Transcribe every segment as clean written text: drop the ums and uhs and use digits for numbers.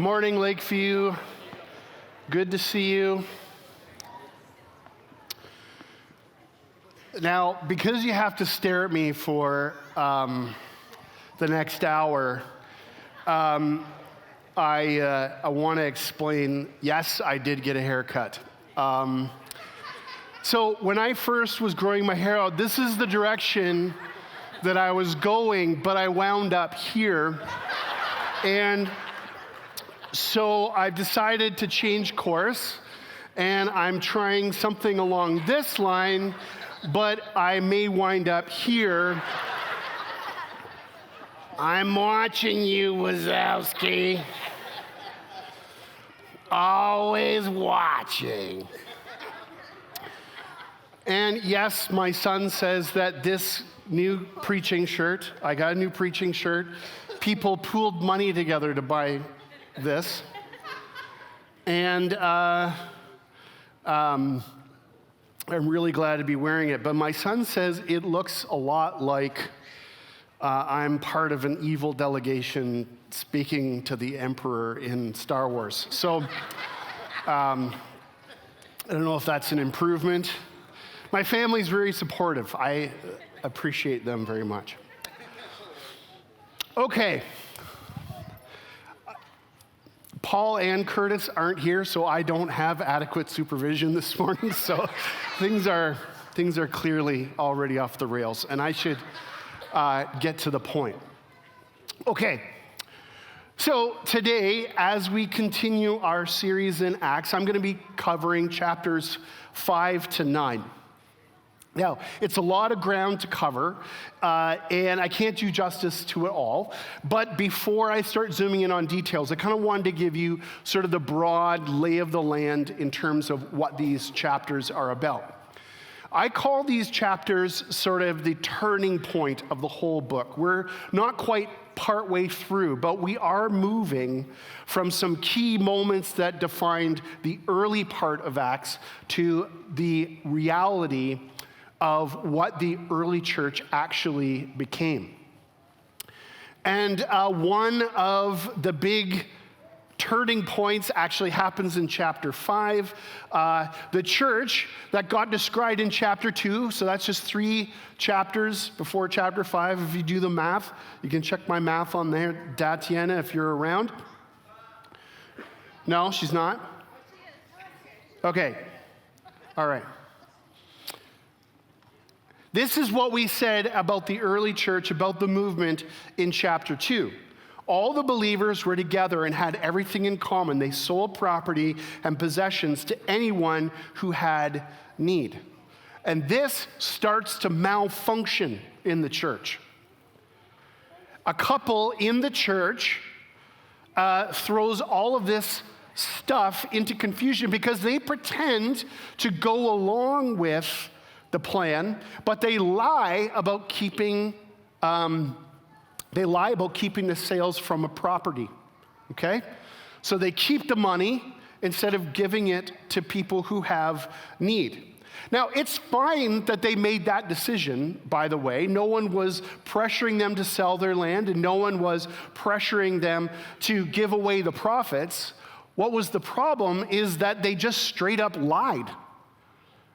Good morning, Lakeview. Good to see you. Now, because you have to stare at me for the next hour, I want to explain, yes, I did get a haircut. So when I first was growing my hair out, this is the direction that I was going, but I wound up here. And so I've decided to change course, and I'm trying something along this line, but I may wind up here. I'm watching you, Wazowski. Always watching. And yes, my son says that this new preaching shirt, I got a new preaching shirt. People pooled money together to buy this. And I'm really glad to be wearing it. But my son says it looks a lot like I'm part of an evil delegation speaking to the Emperor in Star Wars. So I don't know if that's an improvement. My family's very supportive. I appreciate them very much. Okay. Paul and Curtis aren't here, so I don't have adequate supervision this morning. So things are clearly already off the rails, and I should get to the point. Okay. So today, as we continue our series in Acts, I'm going to be covering chapters 5 to 9. Now, it's a lot of ground to cover, and I can't do justice to it all. But before I start zooming in on details, I kind of wanted to give you sort of the broad lay of the land in terms of what these chapters are about. I call these chapters sort of the turning point of the whole book. We're not quite partway through, but we are moving from some key moments that defined the early part of Acts to the reality of what the early church actually became. And one of the big turning points actually happens in chapter 5. The church that got described in chapter 2, so that's just 3 chapters before chapter 5. If you do the math, you can check my math on there, Datiana, if you're around. No, she's not? Okay, all right. This is what we said about the early church, about the movement in chapter 2. All the believers were together and had everything in common. They sold property and possessions to anyone who had need. And this starts to malfunction in the church. A couple in the church throws all of this stuff into confusion because they pretend to go along with the plan, but they lie about keeping the sales from a property, okay? So they keep the money instead of giving it to people who have need. Now, it's fine that they made that decision, by the way. No one was pressuring them to sell their land, and no one was pressuring them to give away the profits. What was the problem is that they just straight up lied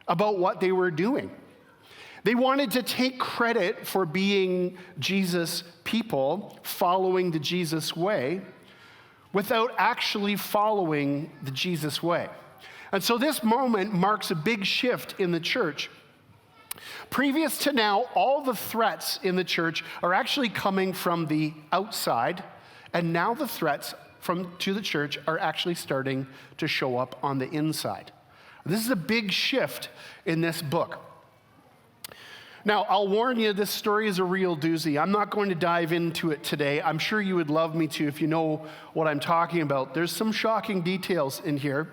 about what they were doing. They wanted to take credit for being Jesus' people, following the Jesus way, without actually following the Jesus way. And so this moment marks a big shift in the church. Previous to now, all the threats in the church are actually coming from the outside, and now the threats to the church are actually starting to show up on the inside. This is a big shift in this book. Now, I'll warn you, this story is a real doozy. I'm not going to dive into it today. I'm sure you would love me to if you know what I'm talking about. There's some shocking details in here.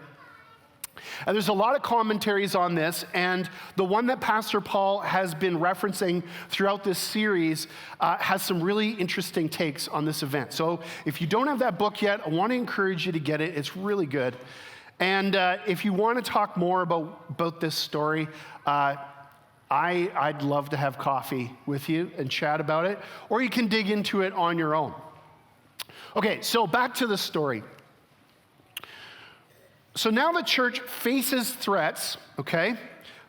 And there's a lot of commentaries on this, and the one that Pastor Paul has been referencing throughout this series has some really interesting takes on this event. So if you don't have that book yet, I want to encourage you to get it. It's really good. And if you want to talk more about this story, I'd love to have coffee with you and chat about it, or you can dig into it on your own. Okay, so back to the story. So now the church faces threats, okay,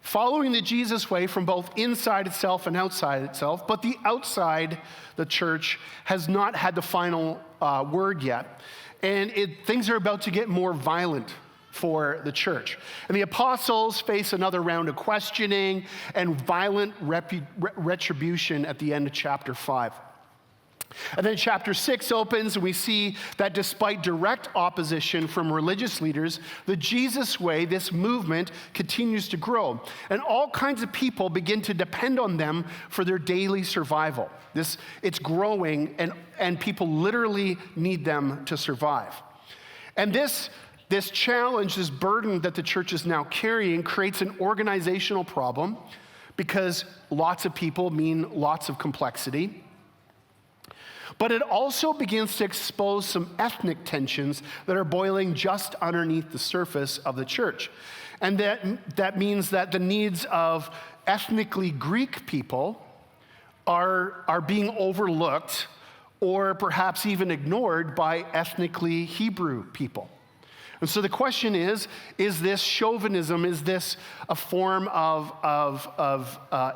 following the Jesus way from both inside itself and outside itself, but the outside, the church, has not had the final word yet. And things are about to get more violent for the church. And the apostles face another round of questioning and violent retribution at the end of chapter 5. And then chapter 6 opens, and we see that despite direct opposition from religious leaders, the Jesus way, this movement, continues to grow. And all kinds of people begin to depend on them for their daily survival. It's growing, and people literally need them to survive. And this challenge, this burden that the church is now carrying, creates an organizational problem because lots of people mean lots of complexity. But it also begins to expose some ethnic tensions that are boiling just underneath the surface of the church. And that means that the needs of ethnically Greek people are being overlooked or perhaps even ignored by ethnically Hebrew people. And so the question is this chauvinism, is this a form of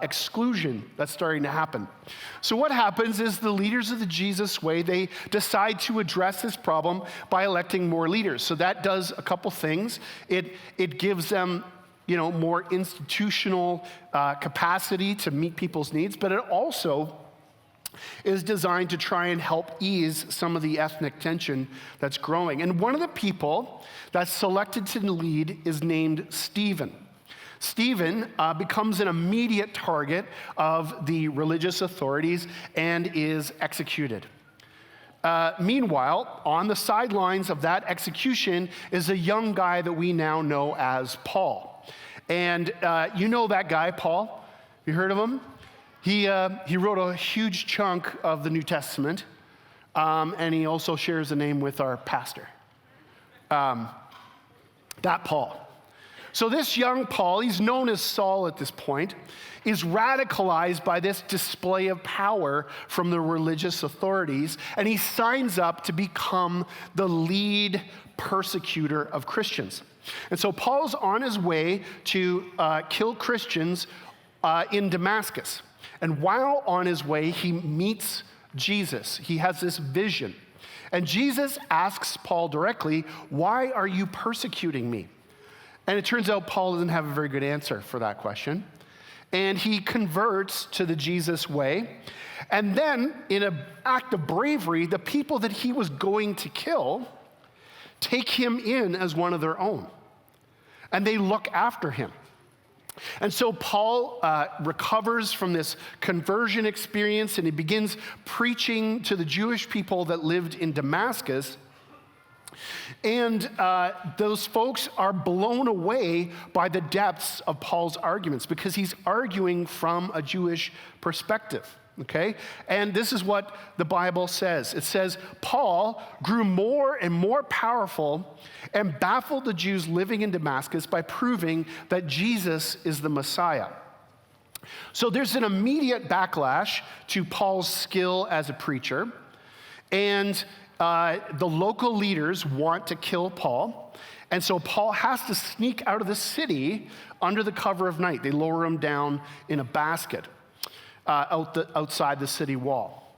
exclusion that's starting to happen? So what happens is the leaders of the Jesus way, they decide to address this problem by electing more leaders. So that does a couple things. It gives them more institutional capacity to meet people's needs, but it also is designed to try and help ease some of the ethnic tension that's growing. And one of the people that's selected to lead is named Stephen. Stephen becomes an immediate target of the religious authorities and is executed. Meanwhile, on the sidelines of that execution is a young guy that we now know as Paul. And you know that guy, Paul? You heard of him? He wrote a huge chunk of the New Testament, and he also shares a name with our pastor. That Paul. So this young Paul, he's known as Saul at this point, is radicalized by this display of power from the religious authorities, and he signs up to become the lead persecutor of Christians. And so Paul's on his way to kill Christians in Damascus. And while on his way, he meets Jesus. He has this vision. And Jesus asks Paul directly, "Why are you persecuting me?" And it turns out Paul doesn't have a very good answer for that question. And he converts to the Jesus way. And then, in an act of bravery, the people that he was going to kill take him in as one of their own. And they look after him. And so Paul recovers from this conversion experience, and he begins preaching to the Jewish people that lived in Damascus. And those folks are blown away by the depths of Paul's arguments because he's arguing from a Jewish perspective. Okay? And this is what the Bible says. It says, Paul grew more and more powerful and baffled the Jews living in Damascus by proving that Jesus is the Messiah. So there's an immediate backlash to Paul's skill as a preacher. And the local leaders want to kill Paul. And so Paul has to sneak out of the city under the cover of night. They lower him down in a basket outside the city wall.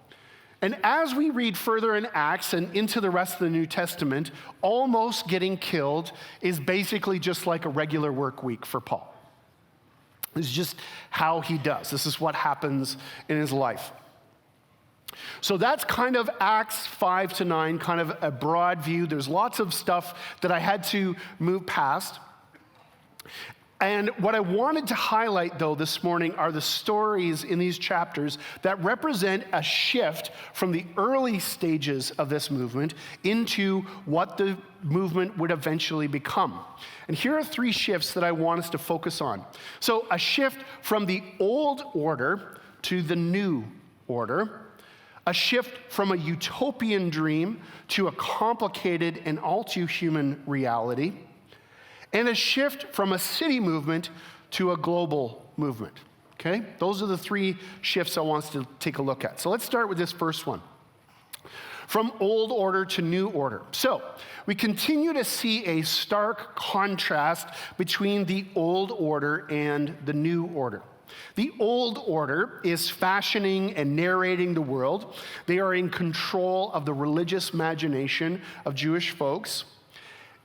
And as we read further in Acts and into the rest of the New Testament, almost getting killed is basically just like a regular work week for Paul. It's just how he does. This is what happens in his life. So that's kind of Acts 5 to 9, kind of a broad view. There's lots of stuff that I had to move past. And what I wanted to highlight, though, this morning are the stories in these chapters that represent a shift from the early stages of this movement into what the movement would eventually become. And here are 3 shifts that I want us to focus on. So a shift from the old order to the new order, a shift from a utopian dream to a complicated and all too human reality, and a shift from a city movement to a global movement, okay? Those are the 3 shifts I want us to take a look at. So let's start with this first one. from old order to new order. So we continue to see a stark contrast between the old order and the new order. The old order is fashioning and narrating the world. They are in control of the religious imagination of Jewish folks.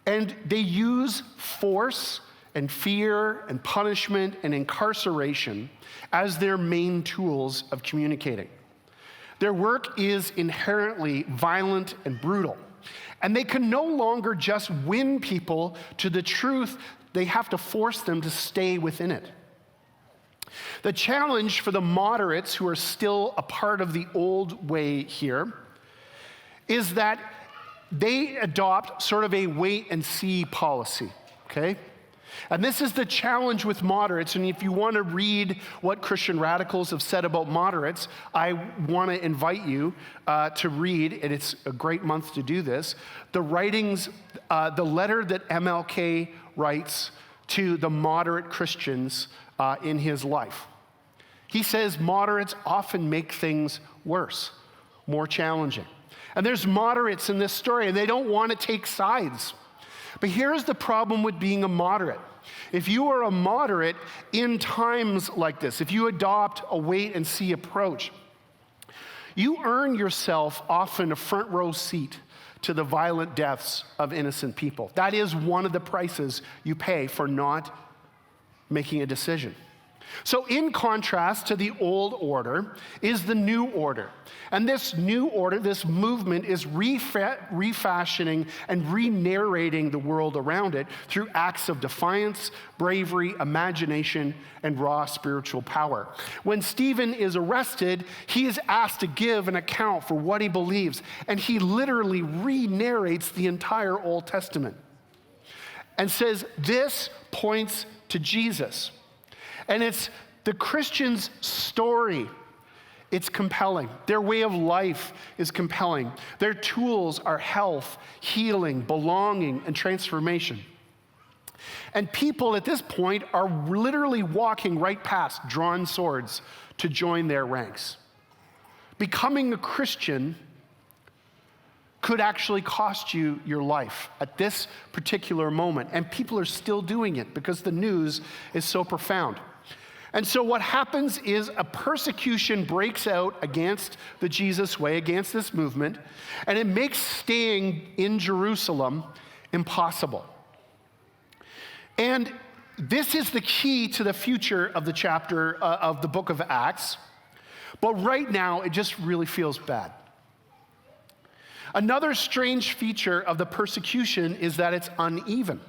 And they use force and fear and punishment and incarceration as their main tools of communicating. Their work is inherently violent and brutal. And they can no longer just win people to the truth. They have to force them to stay within it. The challenge for the moderates who are still a part of the old way here is that they adopt sort of a wait and see policy, okay? And this is the challenge with moderates. And if you want to read what Christian radicals have said about moderates, I want to invite you to read, and it's a great month to do this, the writings, the letter that MLK writes to the moderate Christians in his life. He says moderates often make things worse, more challenging. And there's moderates in this story, and they don't want to take sides. But here's the problem with being a moderate. If you are a moderate in times like this, if you adopt a wait and see approach, you earn yourself often a front row seat to the violent deaths of innocent people. That is one of the prices you pay for not making a decision. So in contrast to the old order is the new order. And this new order, this movement, is refashioning and re-narrating the world around it through acts of defiance, bravery, imagination, and raw spiritual power. When Stephen is arrested, he is asked to give an account for what he believes, and he literally re-narrates the entire Old Testament and says, this points to Jesus. And it's the Christian's story. It's compelling. Their way of life is compelling. Their tools are health, healing, belonging, and transformation. And people at this point are literally walking right past drawn swords to join their ranks. Becoming a Christian could actually cost you your life at this particular moment. And people are still doing it because the news is so profound. And so what happens is a persecution breaks out against the Jesus way, against this movement, and it makes staying in Jerusalem impossible. And this is the key to the future of the chapter of the book of Acts. But right now, it just really feels bad. Another strange feature of the persecution is that it's uneven.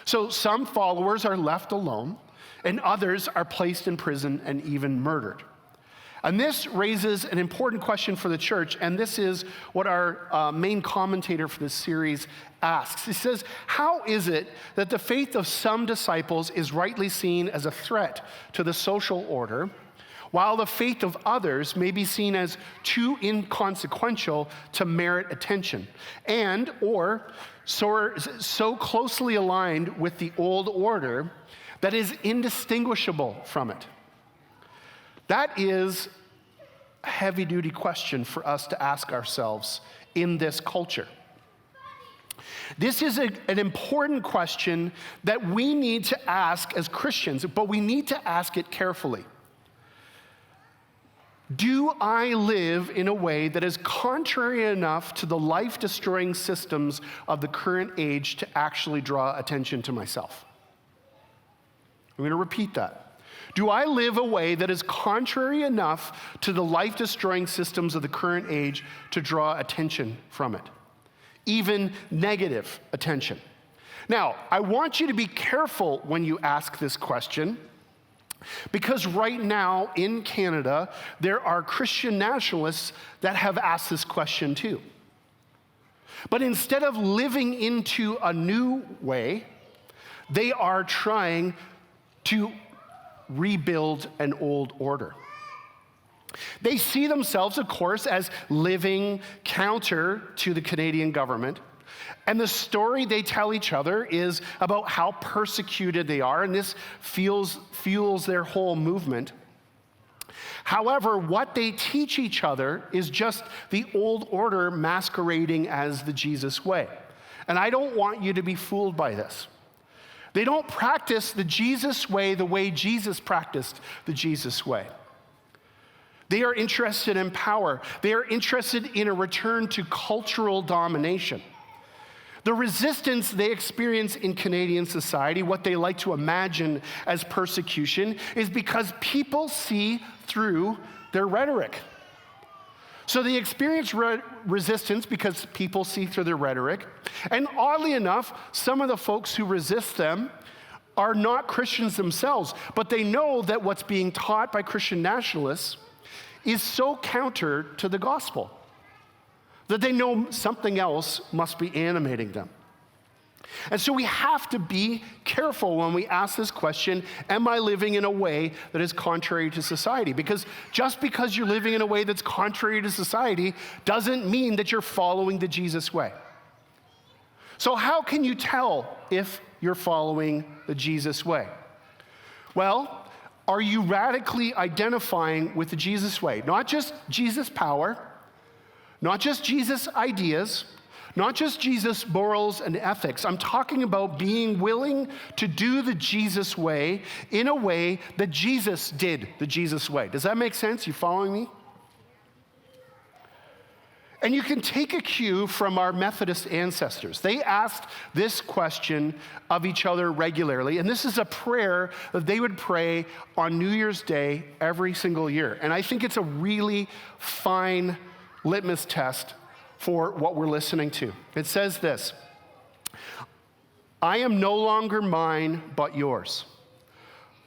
So some followers are left alone, and others are placed in prison and even murdered. And this raises an important question for the church, and this is what our main commentator for this series asks. He says, how is it that the faith of some disciples is rightly seen as a threat to the social order, while the faith of others may be seen as too inconsequential to merit attention, and or so closely aligned with the old order that is indistinguishable from it? That is a heavy-duty question for us to ask ourselves in this culture. This is an important question that we need to ask as Christians, but we need to ask it carefully. Do I live in a way that is contrary enough to the life-destroying systems of the current age to actually draw attention to myself? I'm going to repeat that. Do I live a way that is contrary enough to the life-destroying systems of the current age to draw attention from it? Even negative attention. Now, I want you to be careful when you ask this question, because right now in Canada, there are Christian nationalists that have asked this question too. But instead of living into a new way, they are trying to rebuild an old order. They see themselves, of course, as living counter to the Canadian government. And the story they tell each other is about how persecuted they are, and this fuels their whole movement. However, what they teach each other is just the old order masquerading as the Jesus way. And I don't want you to be fooled by this. They don't practice the Jesus way the way Jesus practiced the Jesus way. They are interested in power. They are interested in a return to cultural domination. The resistance they experience in Canadian society, what they like to imagine as persecution, is because people see through their rhetoric. So they experience resistance because people see through their rhetoric. And oddly enough, some of the folks who resist them are not Christians themselves, but they know that what's being taught by Christian nationalists is so counter to the gospel that they know something else must be animating them. And so we have to be careful when we ask this question, am I living in a way that is contrary to society? Because just because you're living in a way that's contrary to society doesn't mean that you're following the Jesus way. So how can you tell if you're following the Jesus way? Well, are you radically identifying with the Jesus way? Not just Jesus power, not just Jesus ideas, not just Jesus morals and ethics. I'm talking about being willing to do the Jesus way in a way that Jesus did the Jesus way. Does that make sense? You following me? And you can take a cue from our Methodist ancestors. They asked this question of each other regularly, and this is a prayer that they would pray on New Year's Day every single year. And I think it's a really fine litmus test for what we're listening to. It says this: I am no longer mine, but yours.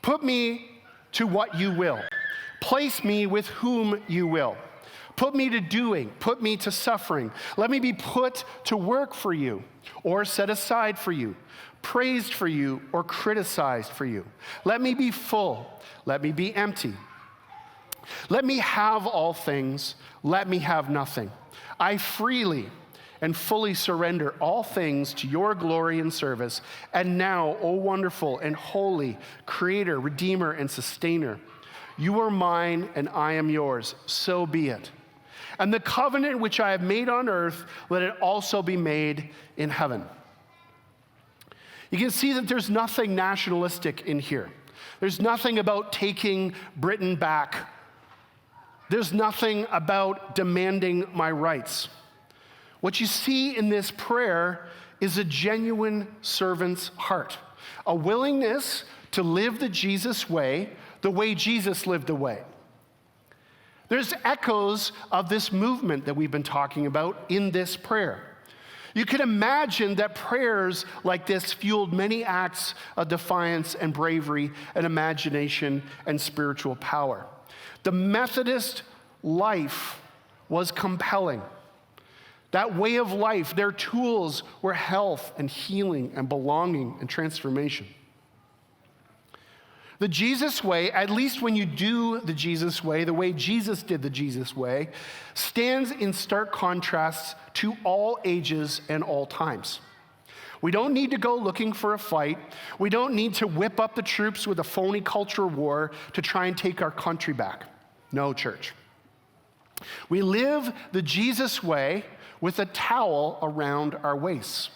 Put me to what you will. Place me with whom you will. Put me to doing, put me to suffering. Let me be put to work for you, or set aside for you, praised for you, or criticized for you. Let me be full, let me be empty. Let me have all things, let me have nothing. I freely and fully surrender all things to your glory and service. And now, O wonderful and holy Creator, Redeemer, and Sustainer, you are mine and I am yours, so be it. And the covenant which I have made on earth, let it also be made in heaven. You can see that there's nothing nationalistic in here. There's nothing about taking Britain back. There's nothing about demanding my rights. What you see in this prayer is a genuine servant's heart, a willingness to live the Jesus way, the way Jesus lived the way. There's echoes of this movement that we've been talking about in this prayer. You can imagine that prayers like this fueled many acts of defiance and bravery and imagination and spiritual power. The Methodist life was compelling. That way of life, their tools were health and healing and belonging and transformation. The Jesus way, at least when you do the Jesus way, the way Jesus did the Jesus way, stands in stark contrast to all ages and all times. We don't need to go looking for a fight. We don't need to whip up the troops with a phony cultural war to try and take our country back. No, church. We live the Jesus way with a towel around our waists,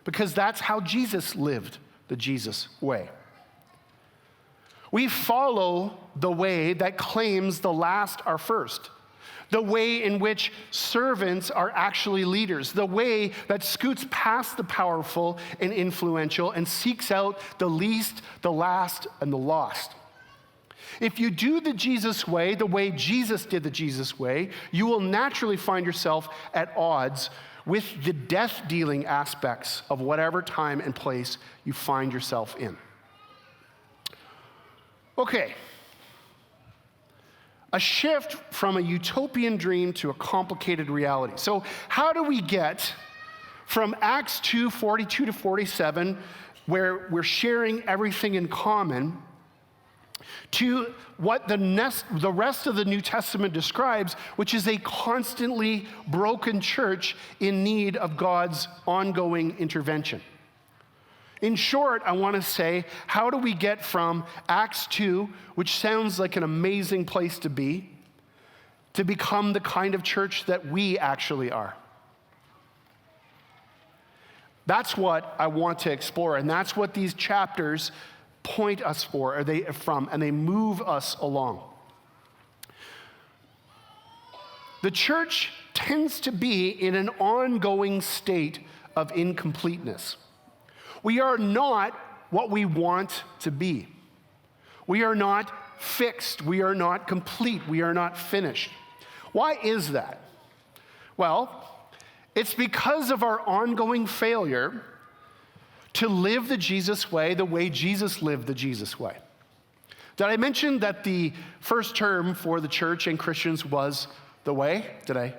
because that's how Jesus lived the Jesus way. We follow the way that claims the last are first, the way in which servants are actually leaders, the way that scoots past the powerful and influential and seeks out the least, the last, and the lost. If you do the Jesus way, the way Jesus did the Jesus way, you will naturally find yourself at odds with the death-dealing aspects of whatever time and place you find yourself in. Okay, a shift from a utopian dream to a complicated reality. So how do we get from Acts 2:42 to 47, where we're sharing everything in common, to what the rest of the New Testament describes, which is a constantly broken church in need of God's ongoing intervention? In short, I want to say, how do we get from Acts 2, which sounds like an amazing place to become the kind of church that we actually are? That's what I want to explore, and that's what these chapters point us from, and they move us along. The church tends to be in an ongoing state of incompleteness. We are not what we want to be. We are not fixed. We are not complete. We are not finished. Why is that? Well, it's because of our ongoing failure to live the Jesus way the way Jesus lived the Jesus way. Did I mention that the first term for the church and Christians was the way? Did I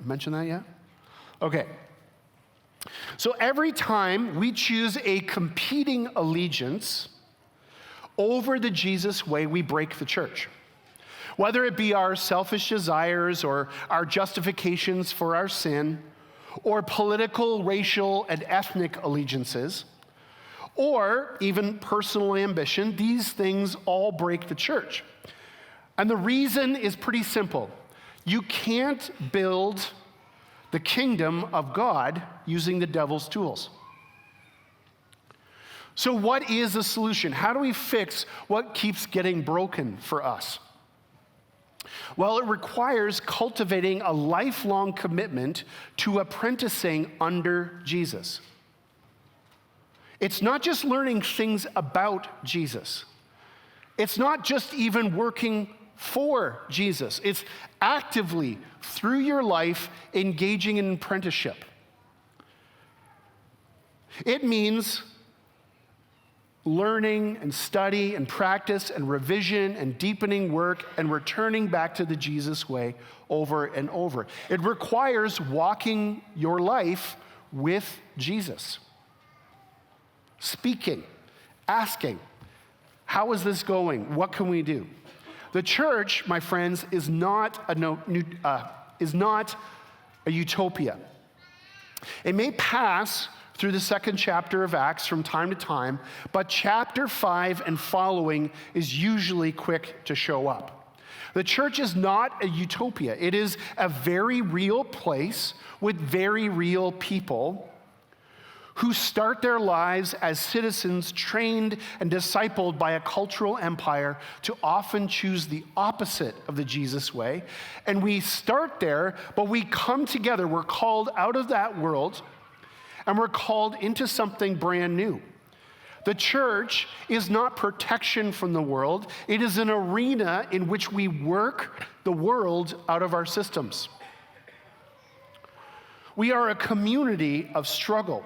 mention that yet? Okay. So every time we choose a competing allegiance over the Jesus way, we break the church. Whether it be our selfish desires or our justifications for our sin, or political, racial, and ethnic allegiances, or even personal ambition, these things all break the church. And the reason is pretty simple. You can't build the kingdom of God using the devil's tools. So what is the solution? How do we fix what keeps getting broken for us? Well, it requires cultivating a lifelong commitment to apprenticing under Jesus. It's not just learning things about Jesus. It's not just even working for Jesus. It's actively, through your life, engaging in apprenticeship. It means learning and study and practice and revision and deepening work and returning back to the Jesus way over and over. It requires walking your life with Jesus. Speaking, asking, how is this going? What can we do? The church, my friends, is not a utopia. It may pass through the second chapter of Acts from time to time, but chapter 5 and following is usually quick to show up. The church is not a utopia. It is a very real place with very real people who start their lives as citizens trained and discipled by a cultural empire to often choose the opposite of the Jesus way. And we start there, but we come together. We're called out of that world, and we're called into something brand new. The church is not protection from the world. It is an arena in which we work the world out of our systems. We are a community of struggle.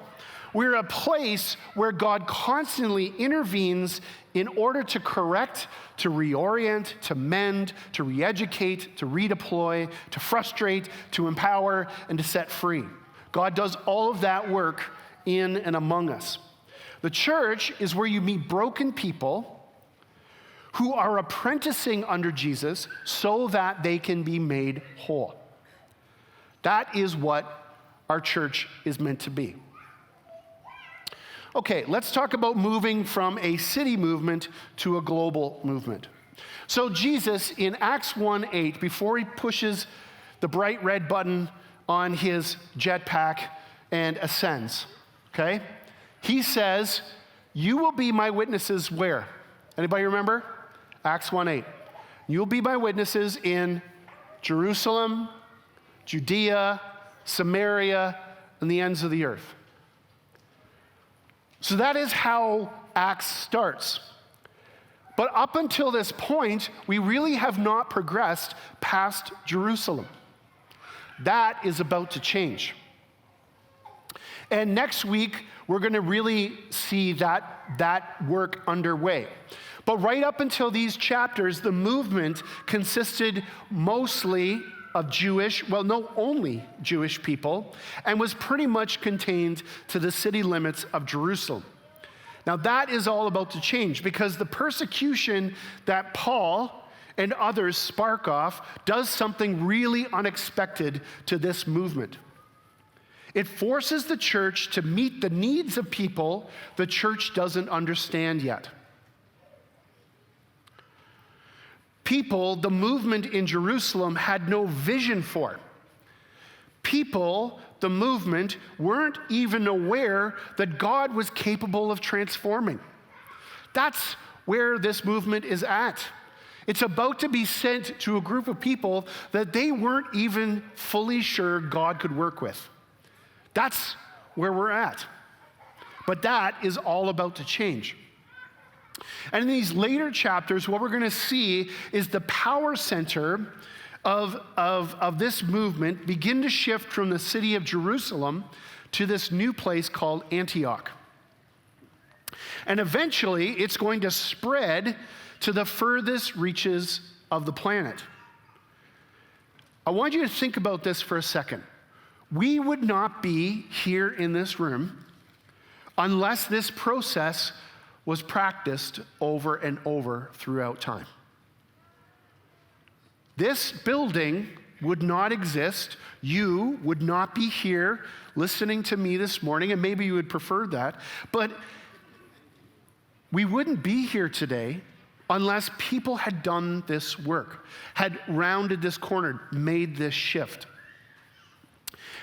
We're a place where God constantly intervenes in order to correct, to reorient, to mend, to re-educate, to redeploy, to frustrate, to empower, and to set free. God does all of that work in and among us. The church is where you meet broken people who are apprenticing under Jesus so that they can be made whole. That is what our church is meant to be. Okay, let's talk about moving from a city movement to a global movement. So Jesus, in Acts 1:8, before he pushes the bright red button on his jetpack and ascends, okay? He says, you will be my witnesses where? Anybody remember? Acts 1:8. You'll be my witnesses in Jerusalem, Judea, Samaria, and the ends of the earth. So that is how Acts starts. But up until this point, we really have not progressed past Jerusalem. That is about to change. And next week, we're going to really see that work underway. But right up until these chapters, the movement consisted mostly of only Jewish people, and was pretty much contained to the city limits of Jerusalem. Now that is all about to change, because the persecution that Paul and others spark off does something really unexpected to this movement. It forces the church to meet the needs of people the church doesn't understand yet. People the movement in Jerusalem had no vision for. People, the movement, weren't even aware that God was capable of transforming. That's where this movement is at. It's about to be sent to a group of people that they weren't even fully sure God could work with. That's where we're at. But that is all about to change. And in these later chapters, what we're going to see is the power center of this movement begin to shift from the city of Jerusalem to this new place called Antioch. And eventually, it's going to spread to the furthest reaches of the planet. I want you to think about this for a second. We would not be here in this room unless this process was practiced over and over throughout time. This building would not exist. You would not be here listening to me this morning, and maybe you would prefer that, but we wouldn't be here today unless people had done this work, had rounded this corner, made this shift.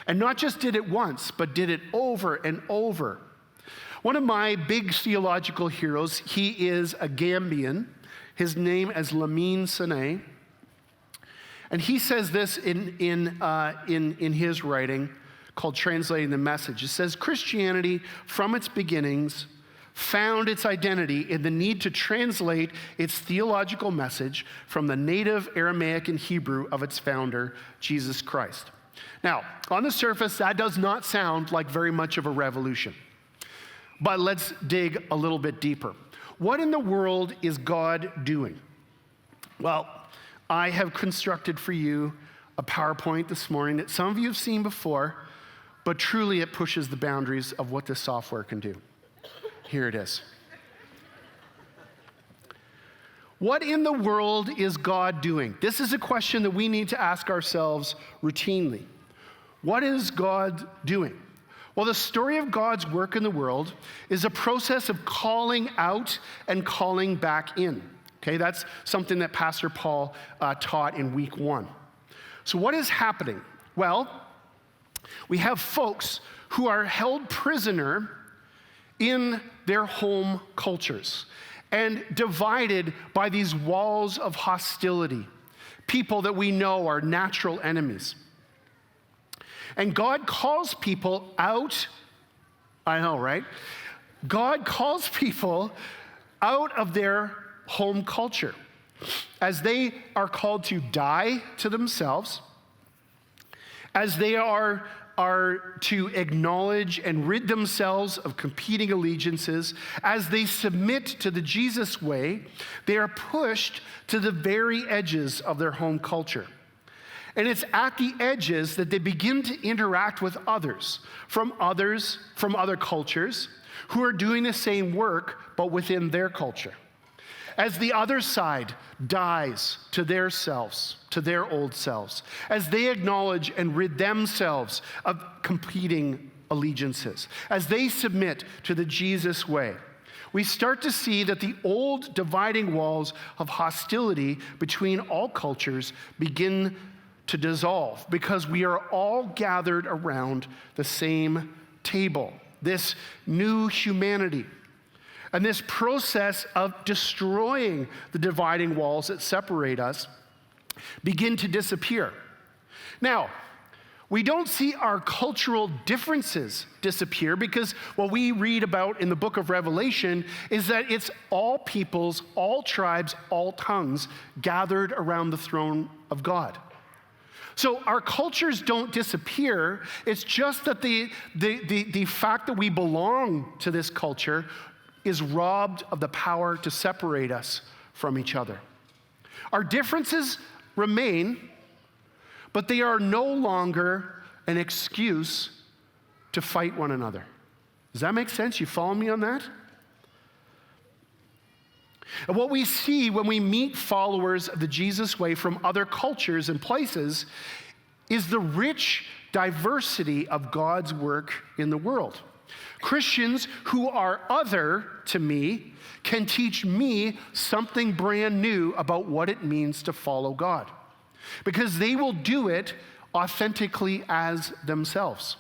And not just did it once, but did it over and over. One of my big theological heroes, he is a Gambian. His name is Lamine Sene. And he says this in his writing called Translating the Message. It says, Christianity, from its beginnings, found its identity in the need to translate its theological message from the native Aramaic and Hebrew of its founder, Jesus Christ. Now, on the surface, that does not sound like very much of a revolution. But let's dig a little bit deeper. What in the world is God doing? Well, I have constructed for you a PowerPoint this morning that some of you have seen before, but truly it pushes the boundaries of what this software can do. Here it is. What in the world is God doing? This is a question that we need to ask ourselves routinely. What is God doing? Well, the story of God's work in the world is a process of calling out and calling back in. Okay, that's something that Pastor Paul taught in week 1. So what is happening? Well, we have folks who are held prisoner in their home cultures and divided by these walls of hostility, people that we know are natural enemies. And God calls people out, I know, right? God calls people out of their home culture as they are called to die to themselves, as they are to acknowledge and rid themselves of competing allegiances, as they submit to the Jesus way, they are pushed to the very edges of their home culture. And it's at the edges that they begin to interact with others from other cultures who are doing the same work, but within their culture. As the other side dies to their selves, to their old selves, as they acknowledge and rid themselves of competing allegiances, as they submit to the Jesus way, we start to see that the old dividing walls of hostility between all cultures begin to dissolve because we are all gathered around the same table, this new humanity. And this process of destroying the dividing walls that separate us begin to disappear. Now, we don't see our cultural differences disappear because what we read about in the book of Revelation is that it's all peoples, all tribes, all tongues gathered around the throne of God. So our cultures don't disappear. It's just that the fact that we belong to this culture is robbed of the power to separate us from each other. Our differences remain, but they are no longer an excuse to fight one another. Does that make sense? You follow me on that? And what we see when we meet followers of the Jesus way from other cultures and places is the rich diversity of God's work in the world. Christians who are other to me can teach me something brand new about what it means to follow God, because they will do it authentically as themselves.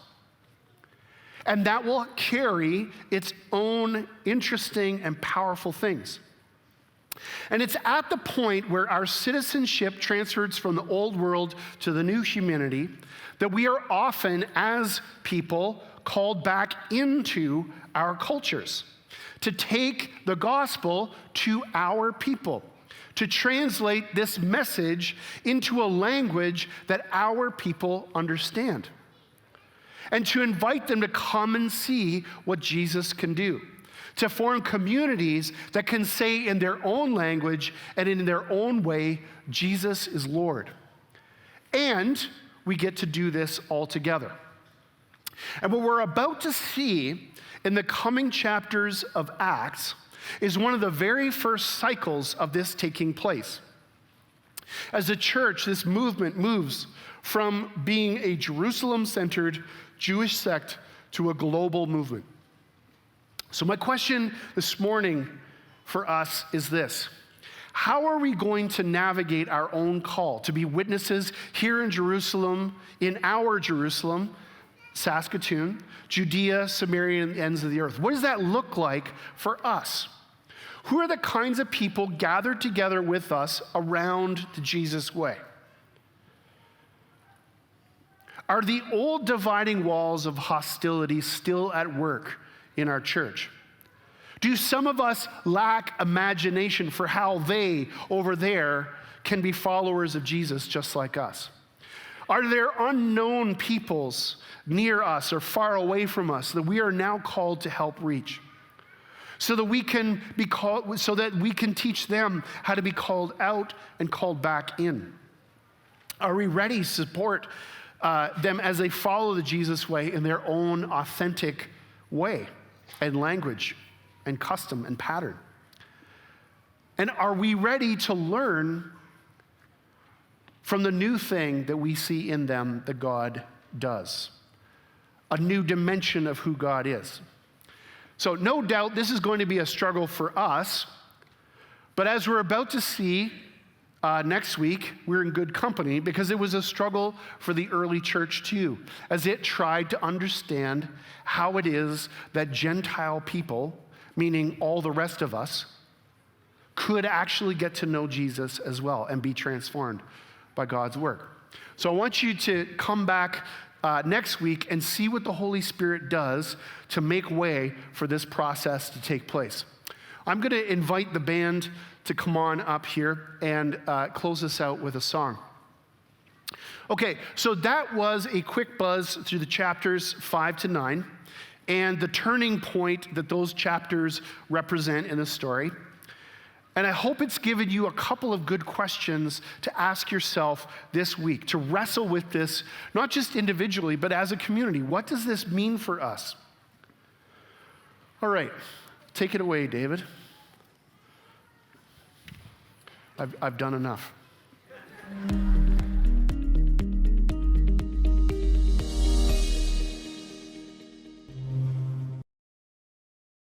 And that will carry its own interesting and powerful things. And it's at the point where our citizenship transfers from the old world to the new humanity that we are often, as people, called back into our cultures to take the gospel to our people, to translate this message into a language that our people understand, and to invite them to come and see what Jesus can do, to form communities that can say in their own language and in their own way, Jesus is Lord. And we get to do this all together. And what we're about to see in the coming chapters of Acts is one of the very first cycles of this taking place. As a church, this movement moves from being a Jerusalem-centered Jewish sect to a global movement. So my question this morning for us is this: how are we going to navigate our own call to be witnesses here in Jerusalem, in our Jerusalem, Saskatoon, Judea, Samaria, and the ends of the earth? What does that look like for us? Who are the kinds of people gathered together with us around the Jesus way? Are the old dividing walls of hostility still at work in our church? Do some of us lack imagination for how they over there can be followers of Jesus just like us? Are there unknown peoples near us or far away from us that we are now called to help reach, so that we can teach them how to be called out and called back in? Are we ready to support them as they follow the Jesus way in their own authentic way and language and custom and pattern? And are we ready to learn from the new thing that we see in them that God does? A new dimension of who God is. So no doubt this is going to be a struggle for us, but as we're about to see next week, we're in good company, because it was a struggle for the early church too, as it tried to understand how it is that Gentile people, meaning all the rest of us, could actually get to know Jesus as well and be transformed by God's work. So I want you to come back next week and see what the Holy Spirit does to make way for this process to take place. I'm going to invite the band to come on up here and close us out with a song. Okay, so that was a quick buzz through the chapters 5 to 9 and the turning point that those chapters represent in the story. And I hope it's given you a couple of good questions to ask yourself this week, to wrestle with this, not just individually, but as a community. What does this mean for us? All right, take it away, David. I've done enough.